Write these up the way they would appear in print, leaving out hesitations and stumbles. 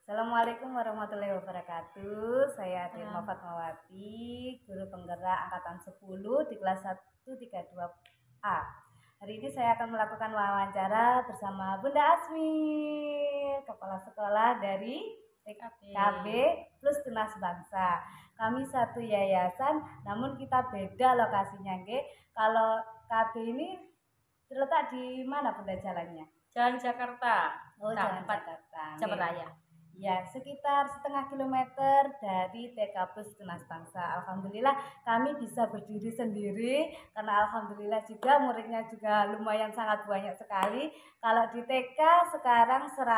Assalamualaikum warahmatullahi wabarakatuh. Saya Dirma Fatmawati, guru penggerak angkatan 10 di kelas 132A. Hari ini saya akan melakukan wawancara bersama Bunda Asmi, kepala sekolah dari KB plus Tunas Bangsa. Kami satu yayasan, namun kita beda lokasinya, nggih. Kalau KB ini terletak di mana Bunda jalannya? Jalan Jakarta. Oh, Jalan Jakarta. Jalan Raya. Ya, sekitar setengah kilometer dari TK Plus Tunas Bangsa. Alhamdulillah kami bisa berdiri sendiri karena alhamdulillah juga muridnya juga lumayan sangat banyak sekali. Kalau di TK sekarang 105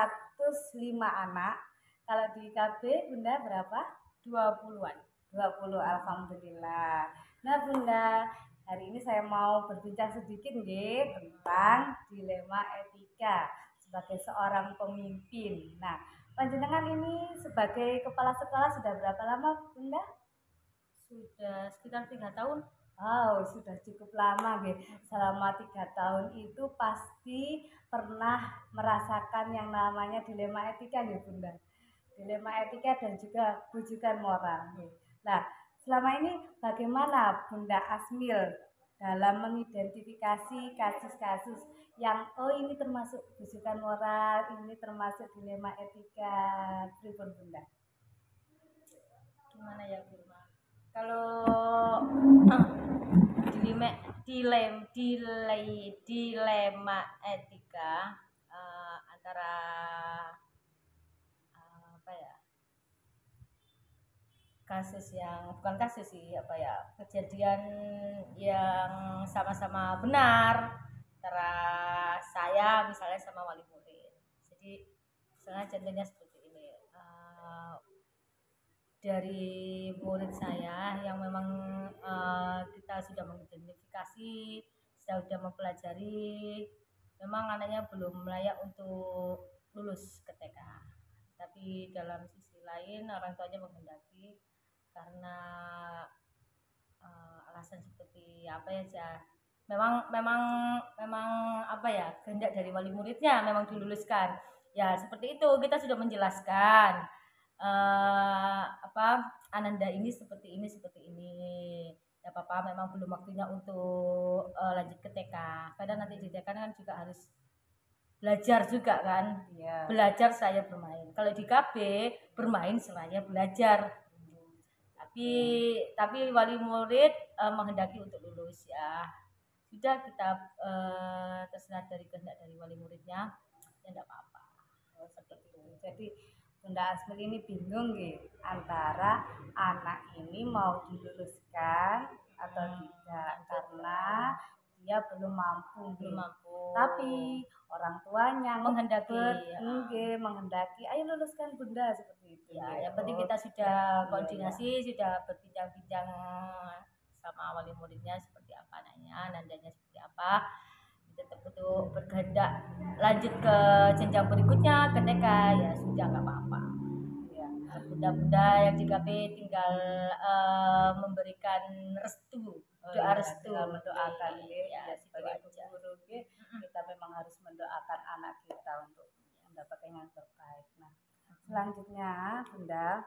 anak. Kalau di KB Bunda berapa? 20-an. 20, alhamdulillah. Nah Bunda, hari ini saya mau berbincang sedikit nggih tentang dilema etika sebagai seorang pemimpin. Nah, panjenengan ini sebagai kepala sekolah sudah berapa lama Bunda? Sudah sekitar 3 tahun. Oh, sudah cukup lama nggih. Selama 3 tahun itu pasti pernah merasakan yang namanya dilema etika nggih Bunda. Dilema etika dan juga bujukan moral nggih. Nah, selama ini bagaimana Bunda Asmil dalam mengidentifikasi kasus-kasus yang ini termasuk bujukan moral, ini termasuk dilema etika, pripun Bunda? Gimana ya Dirma? Kalau dilema etika antara kasus yang bukan kasus sih, kejadian yang sama-sama benar antara saya misalnya sama wali murid. Jadi misalnya contohnya seperti ini, dari murid saya yang memang kita sudah mengidentifikasi, sudah mempelajari, memang anaknya belum layak untuk lulus ke TK. Tapi dalam sisi lain orang tuanya menghendaki karena alasan seperti memang kehendak dari wali muridnya memang diluluskan. Ya seperti itu, kita sudah menjelaskan Ananda ini seperti ini. Ya papa memang belum waktunya untuk lanjut ke TK. Karena nanti di TK kan juga harus belajar juga kan. Ya. Belajar saya bermain. Kalau di KB bermain saya belajar. Tapi wali murid menghendaki untuk lulus ya. Sudah kita terserah dari kehendak dari wali muridnya, ya tidak apa-apa. Seperti itu. Jadi Bunda Asmil ini bingung nggih antara anak ini mau diluluskan atau tidak karena dia belum mampu. Tapi orang tuanya menghendaki, ayo luluskan Bunda seperti itu. Ya, yang penting kita sudah koordinasi, sudah berbincang-bincang sama wali muridnya seperti apa nandanya seperti apa. Tetap untuk berkehendak lanjut ke jenjang berikutnya ke TK, ya sudah nggak apa-apa. Ya, bunda-bunda yang di KP tinggal memberikan restu, doa restu, mendoakan ya sebagai guru kita memang harus mendoakan anak kita untuk mendapatkan yang terbaik. Nah, selanjutnya Bunda,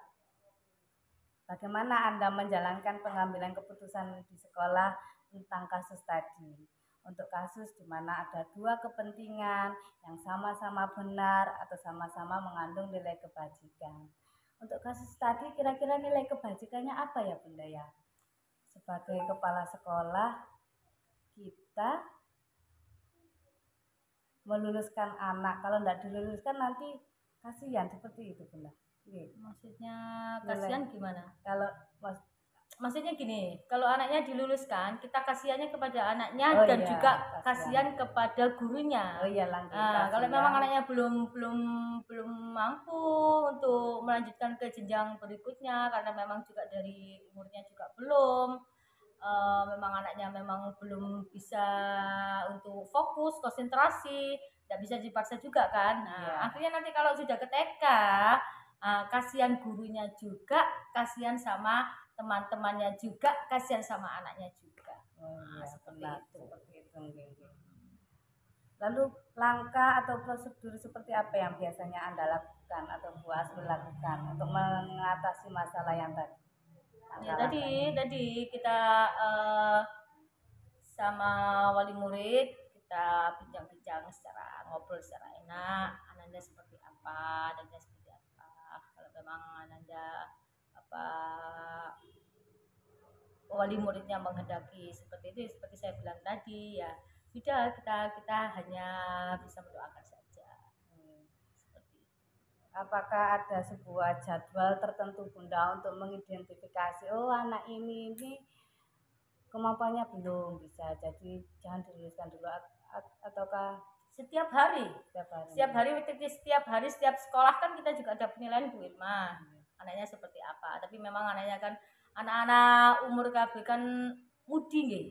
bagaimana Anda menjalankan pengambilan keputusan di sekolah tentang kasus tadi. Untuk kasus di mana ada dua kepentingan yang sama-sama benar atau sama-sama mengandung nilai kebajikan. Untuk kasus tadi kira-kira nilai kebajikannya apa ya Bunda ya? Sebagai kepala sekolah kita meluluskan anak, kalau tidak diluluskan nanti kasihan, seperti itu Bunda. Maksudnya kasihan gimana? Kalau maksudnya gini, kalau anaknya diluluskan, kita kasihannya kepada anaknya dan juga kasihan kepada gurunya. Kalau memang anaknya belum mampu untuk melanjutkan ke jenjang berikutnya, karena memang juga dari umurnya juga belum, memang anaknya memang belum bisa untuk fokus, konsentrasi, tidak bisa dipaksa juga kan. Akhirnya nanti kalau sudah ke TK, kasihan gurunya juga, kasihan sama teman-temannya juga, kasihan sama anaknya juga. Seperti itu. Lalu langkah atau prosedur seperti apa yang biasanya Anda lakukan atau Bu Asmi lakukan untuk mengatasi masalah yang tadi? Ya, tadi kita sama wali murid kita bincang-bincang secara ngobrol secara enak, ananda seperti apa, ananda seperti apa. Kalau memang ananda wali muridnya menghendaki seperti itu, seperti saya bilang tadi, ya sudah, kita hanya bisa mendoakan saja. Seperti itu. Apakah ada sebuah jadwal tertentu Bunda untuk mengidentifikasi anak ini kemampuannya belum bisa, jadi jangan diluluskan dulu, ataukah setiap hari setiap sekolah kan kita juga ada penilaian Bu Irma, anaknya seperti apa. Tapi memang anaknya kan anak-anak umur KB kan mudi nggih.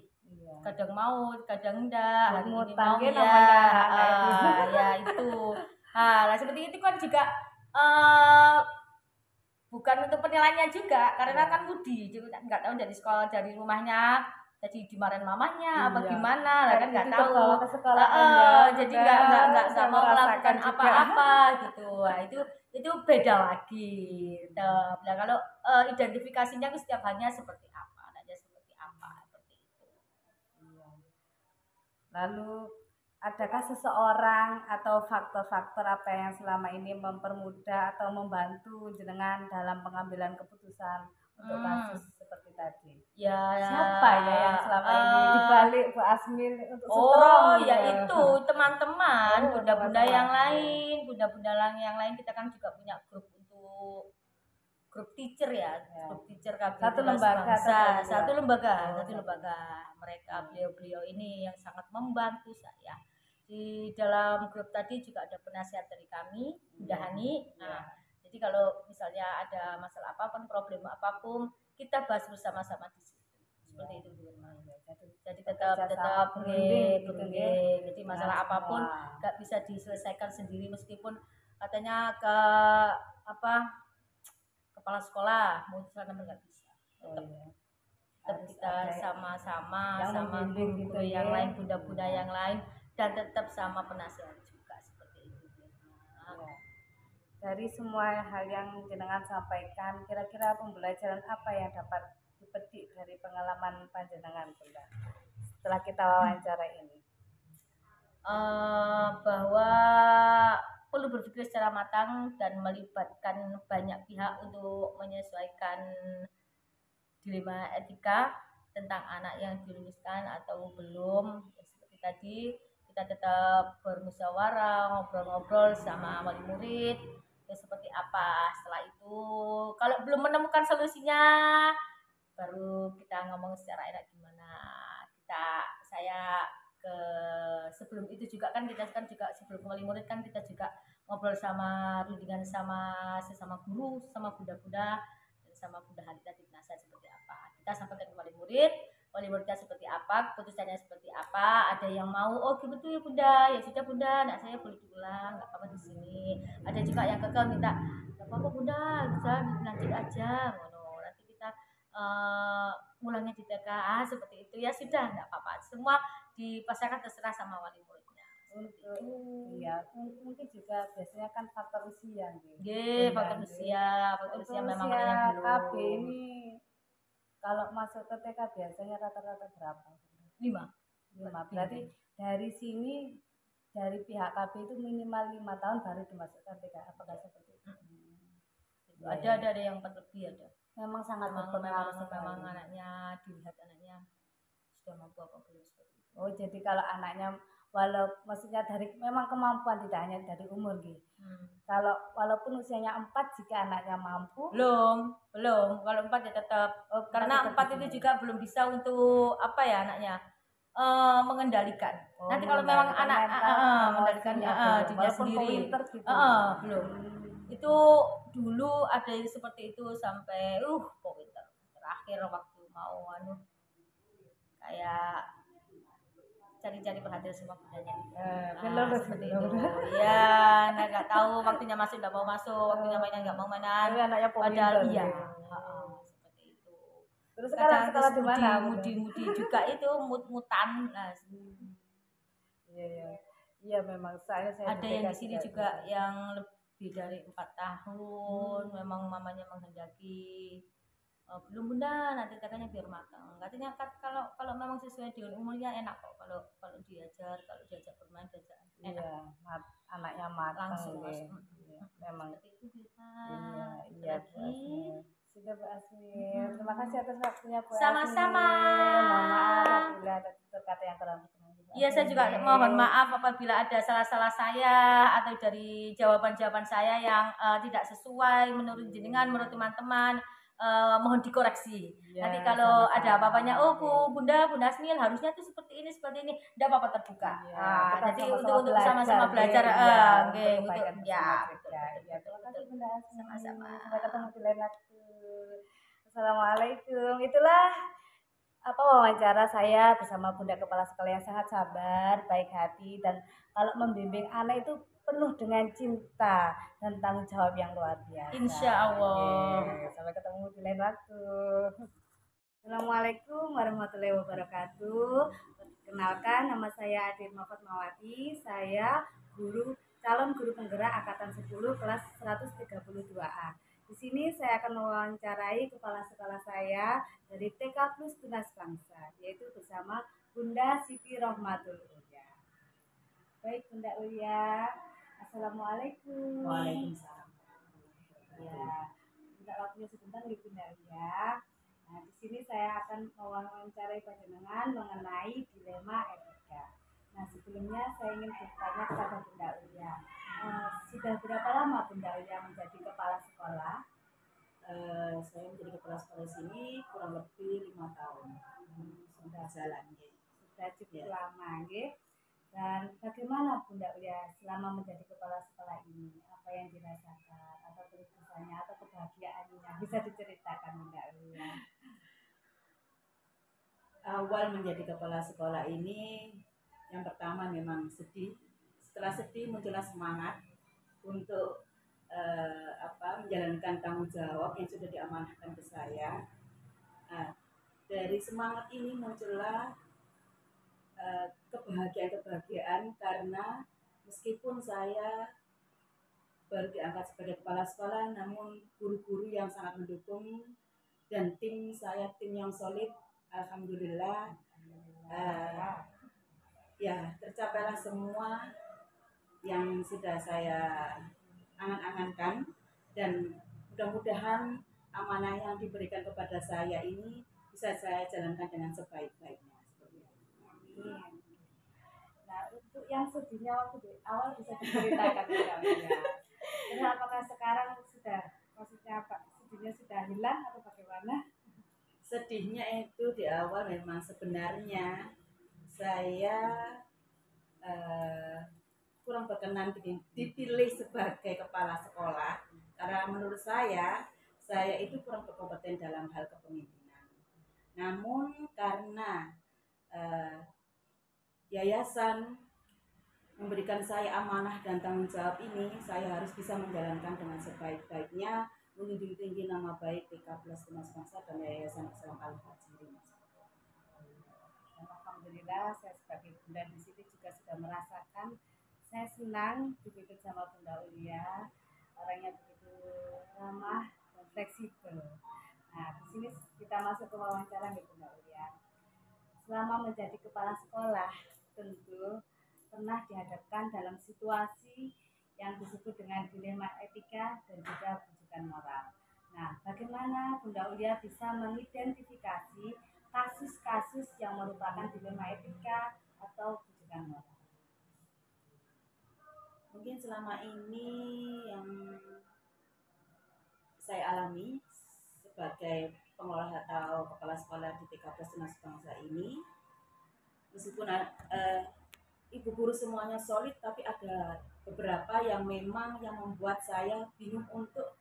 Kadang mau, kadang enggak. Hari ini mau ya itu. Nah, seperti itu kan juga bukan untuk penilaiannya juga, karena kan mudi, nggak tahu dari sekolah, dari rumahnya jadi dimarahin mamanya apa gimana lah, kan nggak tahu. Jadi nggak mau melakukan apa-apa gitu. Nah, itu beda lagi. Nah, kalau identifikasinya itu setiap harinya seperti apa, anaknya seperti apa, seperti itu. Lalu adakah seseorang atau faktor-faktor apa yang selama ini mempermudah atau membantu jenengan dalam pengambilan keputusan untuk kasus seperti tadi? Ya, siapa ya yang selama ini dibalik Bu Asmi untuk strong? Ya itu teman-teman, bunda-bunda yang lain, kita kan juga punya grup untuk grup teacher ya. Grup teacher KB satu lembaga. Mereka beliau ini yang sangat membantu saya. Di dalam grup tadi juga ada penasihat dari kami, Bunda Hani. Jadi kalau misalnya ada masalah apapun, problem apapun, kita bahas bersama-sama di situ. Seperti itu Bu Irma. Jadi tetap berunding. Jadi masalah apapun nggak bisa diselesaikan sendiri, meskipun katanya ke kepala sekolah mau di sana nggak bisa. Tetap kita sama-sama sama guru yang lain, bunda-bunda yang lain, dan tetap sama penasihat juga, seperti itu. Dari semua hal yang jenengan sampaikan, kira-kira pembelajaran apa yang dapat dipetik dari pengalaman panjenengan Bunda setelah kita wawancara ini? Bahwa perlu berpikir secara matang dan melibatkan banyak pihak untuk menyesuaikan dilema etika tentang anak yang diluluskan atau belum. Seperti tadi, kita tetap bermusyawarah, ngobrol-ngobrol sama wali murid seperti apa. Setelah itu kalau belum menemukan solusinya, baru kita ngomong secara enak gimana. Saya sebelum itu juga kan kita kan juga sebelum wali murid kan kita juga ngobrol sama rundingan sama sesama guru, sama bunda-bunda dan sama Bunda Hani tadi, nasihat seperti apa. Kita sampaikan ke wali muridnya seperti apa, keputusannya seperti apa. Ada yang mau, gitu ya Bunda, ya sudah Bunda, anak saya boleh diulang, nggak apa-apa di sini. Ada juga yang kekeh minta, nggak apa-apa Bunda, bisa lanjut aja, nanti kita ulangnya di TK, seperti itu. Ya sudah, nggak apa-apa, semua dipasarkan terserah sama wali muridnya. untuk iya mungkin juga biasanya kan faktor usia gitu. Nggih, faktor usia memang usia yang KB belum. ini kalau masuk ke TK biasanya rata-rata berapa? 5. Berarti dari sini dari pihak KB itu minimal 5 tahun baru dimasukkan TK. Apakah seperti itu? Ada yang 4 lebih ada. Memang sangat memang sekali. anaknya dilihat anaknya sudah mampu apa belum seperti itu. Oh, jadi kalau anaknya maksudnya dari memang kemampuan tidak hanya dari umur gitu. Kalau walaupun usianya 4 jika anaknya mampu belum kalau 4 ya tetap karena 4 itu juga belum bisa untuk apa ya anaknya mengendalikan. Nanti kalau memang anak mengendalikan dirinya sendiri gitu. belum. Itu dulu ada yang seperti itu sampai pinter. Terakhir waktu mau kayak cari-cari perhatian semua bundanya. Seperti itu. Ya, nggak tahu waktunya masuk nggak mau masuk, waktunya mainan nggak mau mainan. Padahal iya. Seperti itu. Terus sekarang di mana? Mudi juga itu mut-mutan. Nah, iya memang saya ada yang di sini juga yang lebih dari 4 tahun. Memang mamanya menghendaki belum bunda nanti katanya biar matang katanya kalau memang sesuai dengan umurnya enak kok kalau diajak bermain diajak enak. Iya anaknya matang langsung memang seperti itu kita iya sudah Bu Asmi terima kasih atas waktunya Bu sama-sama. Mohon maaf apabila ada kata yang kurang berkenan. Iya saya juga mohon maaf apabila ada salah-salah saya atau dari jawaban-jawaban saya yang tidak sesuai menurut jenengan menurut teman-teman. Mohon dikoreksi. Ya, nanti kalau sama-sama. Ada apa-apanya, Bunda Asmil harusnya tuh seperti ini, tidak apa-apa terbuka. Ya, jadi untuk sama-sama belajar, untuk ya. Terima kasih Bunda Asmil. Sama-sama. Sampai ketemu di lain waktu. Assalamualaikum. Itulah wawancara saya bersama Bunda Kepala Sekolah yang sangat sabar, baik hati, dan kalau membimbing anak itu penuh dengan cinta dan tanggung jawab yang luar biasa. Insya Allah. Sampai ketemu di lain waktu. Assalamualaikum warahmatullahi wabarakatuh. Perkenalkan, nama saya Dirma Fatmawati. Saya calon guru penggerak angkatan 10 kelas 132A. Di sini saya akan mewawancarai kepala sekolah saya dari TK Plus Tunas Bangsa, yaitu bersama Bunda Siti Rohmatul Ulia. Baik Bunda Ulia, Assalamualaikum. Waalaikumsalam. Ya, minta waktunya sebentar nih Bunda Ulia. Nah, di sini saya akan mewawancarai panjenengan mengenai dilema etika. Nah, sebelumnya saya ingin bertanya kepada Bunda Ulia. Sudah berapa lama Bunda Ulia menjadi kepala sekolah? Saya menjadi kepala sekolah sini kurang lebih 5 tahun. Sudah jalan, sudah cukup lama, Dan bagaimana Bunda Ulia selama menjadi kepala sekolah ini? Apa yang dirasakan? Atau kesulitannya atau kebahagiaannya? Bisa diceritakan Bunda Ulia? Awal menjadi kepala sekolah ini, yang pertama memang sedih. Setelah sedih muncullah semangat untuk menjalankan tanggung jawab yang sudah diamanahkan ke saya. Dari semangat ini muncullah kebahagiaan karena meskipun saya baru diangkat sebagai kepala sekolah, namun guru-guru yang sangat mendukung dan tim yang solid, alhamdulillah, tercapailah semua yang sudah saya angan-angankan, dan mudah-mudahan amanah yang diberikan kepada saya ini bisa saya jalankan dengan sebaik-baiknya. Nah, untuk yang sedihnya waktu di awal bisa diceritakan ya. Terus apakah sekarang sedihnya sudah hilang atau bagaimana? Sedihnya itu di awal memang sebenarnya saya kurang berkenan dipilih sebagai kepala sekolah karena menurut saya itu kurang berkompeten dalam hal kepemimpinan. Namun karena yayasan memberikan saya amanah dan tanggung jawab ini, saya harus bisa menjalankan dengan sebaik-baiknya, menjunjung tinggi nama baik TK Plus Tunas Bangsa dan Yayasan Islam Al-Fajri. alhamdulillah saya sebagai bunda di sini juga sudah merasakan. Saya senang dipimpin sama Bunda Ulia, orangnya begitu ramah dan fleksibel. Nah, di sini kita masuk ke wawancara nih Bunda Ulia. Selama menjadi kepala sekolah, tentu pernah dihadapkan dalam situasi yang disebut dengan dilema etika dan juga bujukan moral. Nah, bagaimana Bunda Ulia bisa mengidentifikasi kasus-kasus yang merupakan dilema etika atau bujukan moral? Mungkin selama ini yang saya alami sebagai pengelola atau kepala sekolah di TK Tunas Bangsa ini, meskipun ibu guru semuanya solid, tapi ada beberapa yang memang yang membuat saya bingung untuk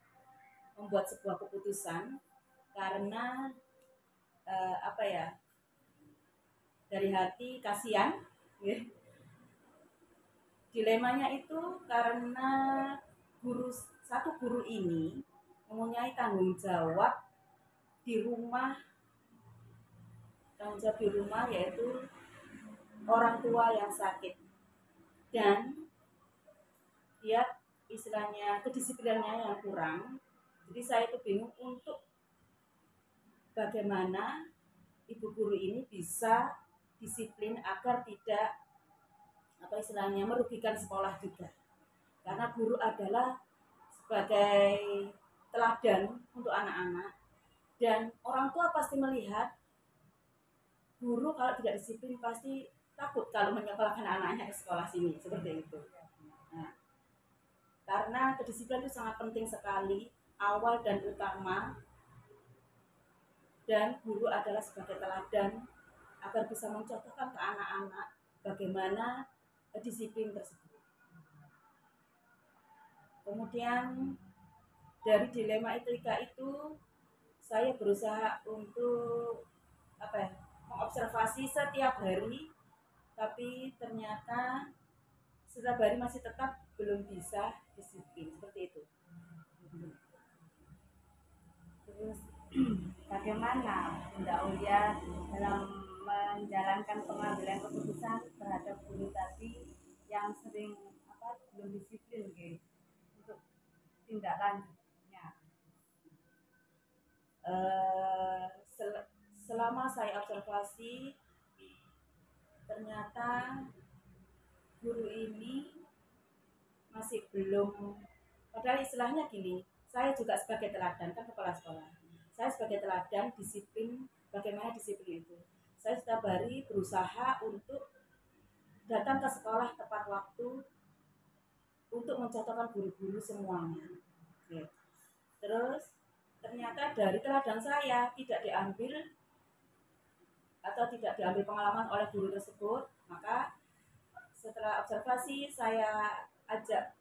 membuat sebuah keputusan karena apa ya, dari hati kasihan, ya. Dilemanya itu karena satu guru ini mempunyai tanggung jawab di rumah, yaitu orang tua yang sakit, dan dia istilahnya kedisiplinannya yang kurang. Jadi saya itu bingung untuk bagaimana ibu guru ini bisa disiplin agar tidak merugikan sekolah juga, karena guru adalah sebagai teladan untuk anak-anak, dan orang tua pasti melihat guru kalau tidak disiplin pasti takut kalau menyekolahkan anaknya ke sekolah sini, seperti itu. Nah, karena kedisiplinan itu sangat penting sekali, awal dan utama, dan guru adalah sebagai teladan agar bisa mencontohkan ke anak-anak bagaimana disiplin tersebut. Kemudian dari dilema etika itu saya berusaha untuk mengobservasi setiap hari, tapi ternyata setiap hari masih tetap belum bisa disiplin, seperti itu. Terus bagaimana Bunda Ulia dalam menjalankan pengambilan keputusan terhadap guru tadi yang sering belum disiplin untuk tindak lanjutnya? Selama saya observasi, ternyata guru ini masih belum, padahal istilahnya gini, saya juga sebagai teladan, kan kepala sekolah, saya sebagai teladan disiplin, bagaimana disiplin itu. Saya setiap hari berusaha untuk datang ke sekolah tepat waktu untuk mencontohkan guru-guru semuanya. Oke. Terus ternyata dari teladan saya tidak diambil pengalaman oleh guru tersebut, maka setelah observasi saya ajak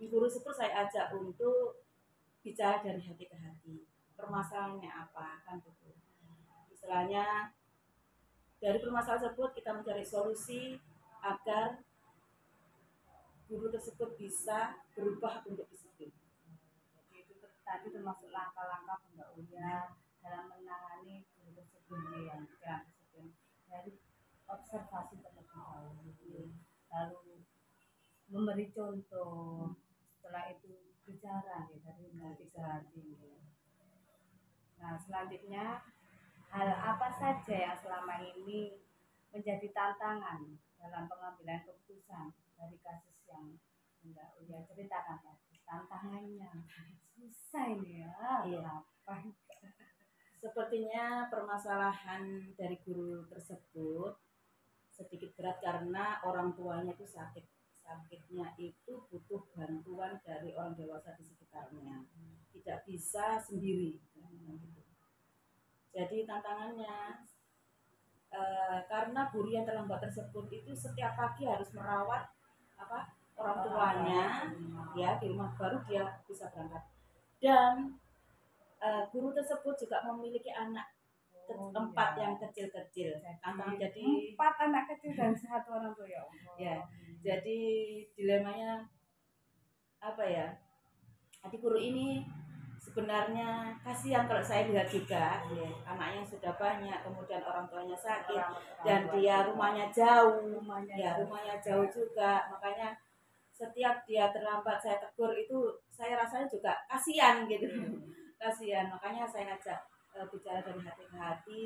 guru tersebut, saya ajak untuk bicara dari hati ke hati, permasalahannya apa, kan gitu. Istilahnya dari permasalahan tersebut kita mencari solusi agar guru tersebut bisa berubah untuk disiplin. Jadi itu tadi termasuk langkah-langkah Bunda Ulia dalam menangani guru tersebut yang kurang disiplin, dari observasi terlebih dahulu, lalu memberi contoh, setelah itu bicara dari hati ke hati. Nah, selanjutnya hal apa saja yang selama ini menjadi tantangan dalam pengambilan keputusan dari kasus yang Bunda Ulia ceritakan tadi? Tantangannya susah ini ya. Iya. Apa? Sepertinya permasalahan dari guru tersebut sedikit berat karena orang tuanya itu sakitnya itu butuh bantuan dari orang dewasa di sekitarnya, tidak bisa sendiri. Jadi tantangannya karena guru yang terlambat tersebut itu setiap pagi harus merawat orang tuanya ya di rumah, baru dia bisa berangkat. Dan guru tersebut juga memiliki anak empat yang kecil-kecil. Jadi 4 anak kecil dan 1 orang tua, ya Allah. Ya, jadi dilemanya adik guru ini sebenarnya kasihan kalau saya lihat juga anaknya sudah banyak, kemudian orang tuanya sakit dan dia rumahnya jauh, rumahnya jauh juga, makanya setiap dia terlambat saya tegur itu saya rasanya juga kasihan gitu. Kasihan, makanya saya ngajak bicara dari hati ke hati,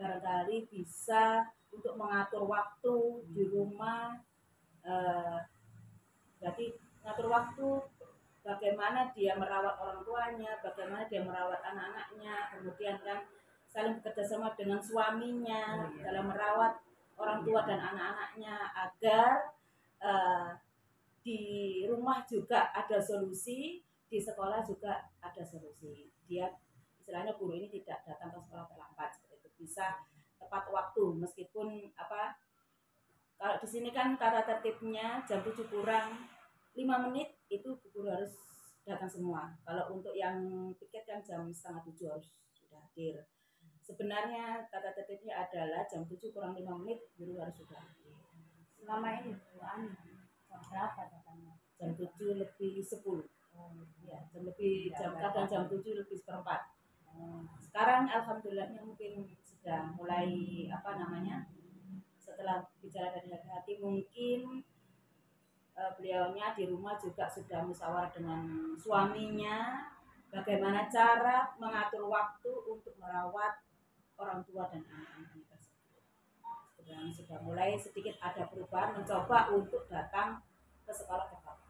barangkali bisa untuk mengatur waktu di rumah, jadi ngatur waktu bagaimana dia merawat orang tuanya, bagaimana dia merawat anak-anaknya, kemudian kan saling bekerja sama dengan suaminya dalam merawat orang tua dan anak-anaknya agar di rumah juga ada solusi, di sekolah juga ada solusi. Dia istilahnya guru ini tidak datang ke sekolah terlambat seperti itu, bisa tepat waktu meskipun kalau di sini kan tata tertibnya jam 7 kurang 5 menit itu guru harus datang semua. Kalau untuk yang piket kan jam setengah 7 harus sudah hadir. Sebenarnya tata tertibnya adalah jam 7 kurang 5 menit guru harus sudah hadir. Selama ini jam berapa datangnya? Jam 7 lebih 10. Ya, kadang jam 7 lebih seperempat. Sekarang alhamdulillahnya mungkin sudah mulai setelah bicara dari hati mungkin beliaunya di rumah juga sudah musyawarah dengan suaminya bagaimana cara mengatur waktu untuk merawat orang tua dan anak-anaknya tersebut. Sudah mulai sedikit ada perubahan, mencoba untuk datang ke sekolah tetap.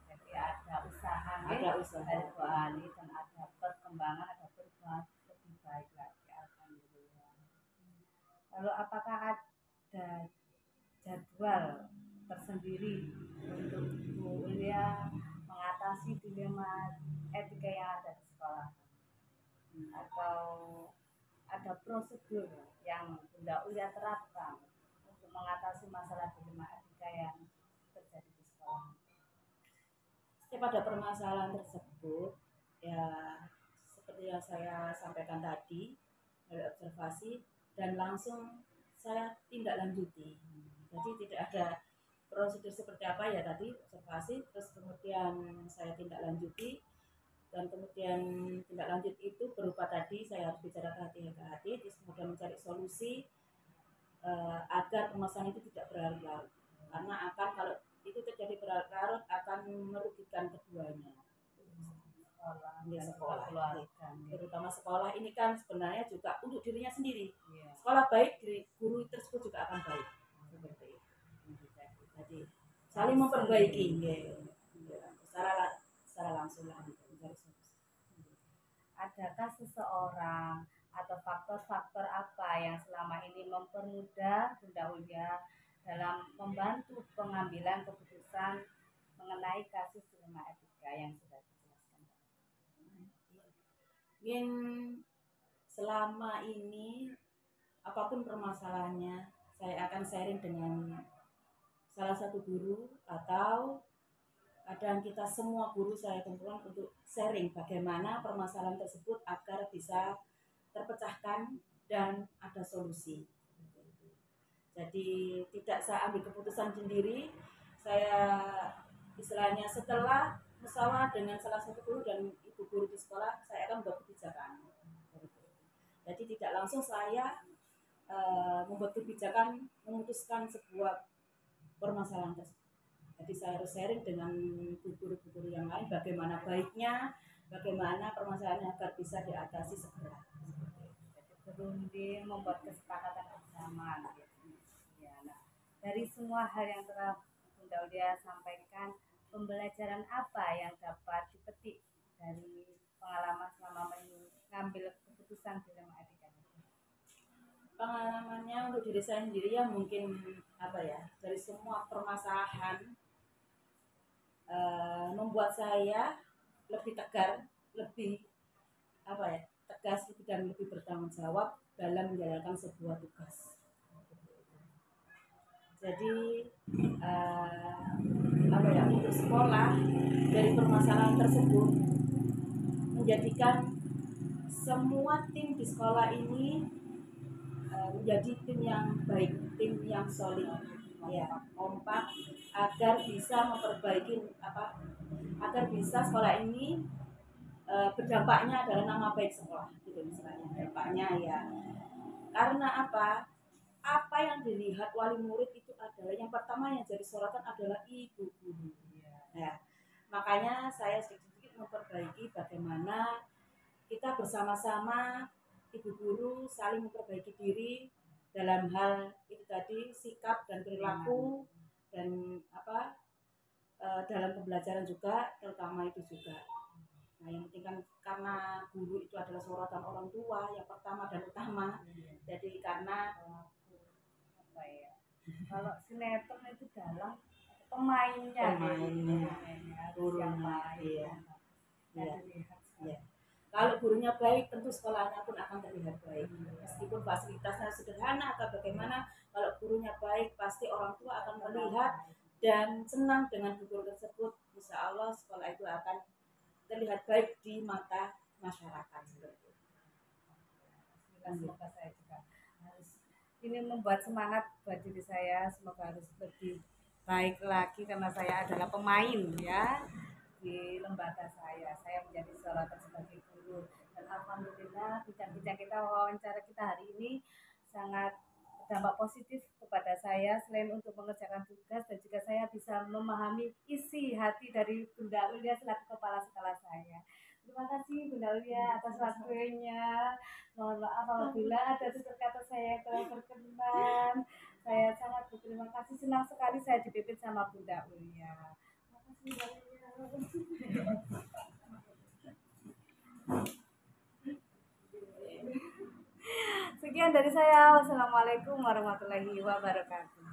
Jadi ada usaha, dan ada perkembangan, ada perubahan lebih baik lagi, alhamdulillah. Lalu apakah ada jadwal tersendiri untuk Bu Ulia mengatasi dilema etika yang ada di sekolah, atau ada prosedur yang Bunda Ulia terapkan untuk mengatasi masalah dilema etika yang terjadi di sekolah? Setiap ada permasalahan tersebut, ya seperti yang saya sampaikan tadi dari observasi dan langsung saya tindak lanjuti. Jadi tidak ada prosedur seperti apa ya tadi observasi, terus kemudian saya tindak lanjuti, dan kemudian tindak lanjut itu berupa tadi saya harus bicara ke hati, terus kemudian mencari solusi agar permasalahan itu tidak berlarut-larut, karena akan kalau itu terjadi berlarut-larut akan merugikan keduanya. Sekolah, terutama sekolah ini kan sebenarnya juga untuk dirinya sendiri. Sekolah baik, diri guru tersebut juga akan baik. Seperti itu. Jadi saling memperbaiki, secara langsung lah mencari solusi. Adakah seseorang atau faktor-faktor apa yang selama ini mempermudah Bunda Ulia dalam membantu pengambilan keputusan mengenai kasus dilema etika yang sudah dijelaskan? Mungkin selama ini apapun permasalahannya saya akan sharing dengan salah satu guru, atau kadang kita semua guru saya kumpulkan untuk sharing bagaimana permasalahan tersebut agar bisa terpecahkan dan ada solusi. Jadi tidak saya ambil keputusan sendiri, saya istilahnya setelah musyawarah dengan salah satu guru dan ibu guru di sekolah, saya akan membuat kebijakan. Jadi tidak langsung saya membuat kebijakan memutuskan sebuah permasalahan tersebut. Jadi saya harus sharing dengan guru-guru yang lain bagaimana baiknya, bagaimana permasalahannya agar bisa diatasi segera. Jadi berunding membuat kesepakatan bersama. Ya, nah, dari semua hal yang telah Bunda Ulia sampaikan, pembelajaran apa yang dapat dipetik dari pengalaman selama mengambil keputusan dilema etika? Pengalamannya untuk diri saya sendiri ya mungkin dari semua permasalahan membuat saya lebih tegar, lebih tegas dan lebih bertanggung jawab dalam menjalankan sebuah tugas. Jadi untuk sekolah dari permasalahan tersebut menjadikan semua tim di sekolah ini menjadi tim yang baik, tim yang solid, kompak, agar bisa memperbaiki agar bisa sekolah ini berdampaknya adalah nama baik sekolah gitu misalnya. Dampaknya ya karena apa yang dilihat wali murid itu adalah yang pertama yang jadi sorotan adalah ibu guru. Ya, makanya saya sedikit-sedikit memperbaiki bagaimana kita bersama-sama ibu guru saling memperbaiki diri dalam hal itu tadi sikap dan perilaku dan dalam pembelajaran juga terutama itu juga. Nah yang penting kan karena guru itu adalah sorotan orang tua yang pertama dan utama. Jadi karena apa ya, kalau sinetron itu dalam pemainnya gurunya siapa iya. ya. Ya. Kalau gurunya baik, tentu sekolahnya pun akan terlihat baik. Meskipun fasilitasnya sederhana atau bagaimana, kalau gurunya baik, pasti orang tua akan melihat dan senang dengan guru tersebut. Insya Allah sekolah itu akan terlihat baik di mata masyarakat. Semoga saya juga harus ini membuat semangat buat diri saya, semoga harus lebih baik lagi karena saya adalah pemain ya di lembaga saya menjadi sorotan sebagai guru dan alhamdulillah bincang-bincang kita, wawancara kita hari ini sangat berdampak positif kepada saya selain untuk mengerjakan tugas dan juga saya bisa memahami isi hati dari Bunda Ulia selaku kepala sekolah saya. Terima kasih Bunda Ulia atas waktunya. Mohon maaf apabila ada tutur kata saya kurang berkenan. Saya sangat berterima kasih, senang sekali saya dipimpin sama Bunda Ulia. Terima kasih Bunda Ulia. Sekian dari saya. Wassalamualaikum warahmatullahi wabarakatuh.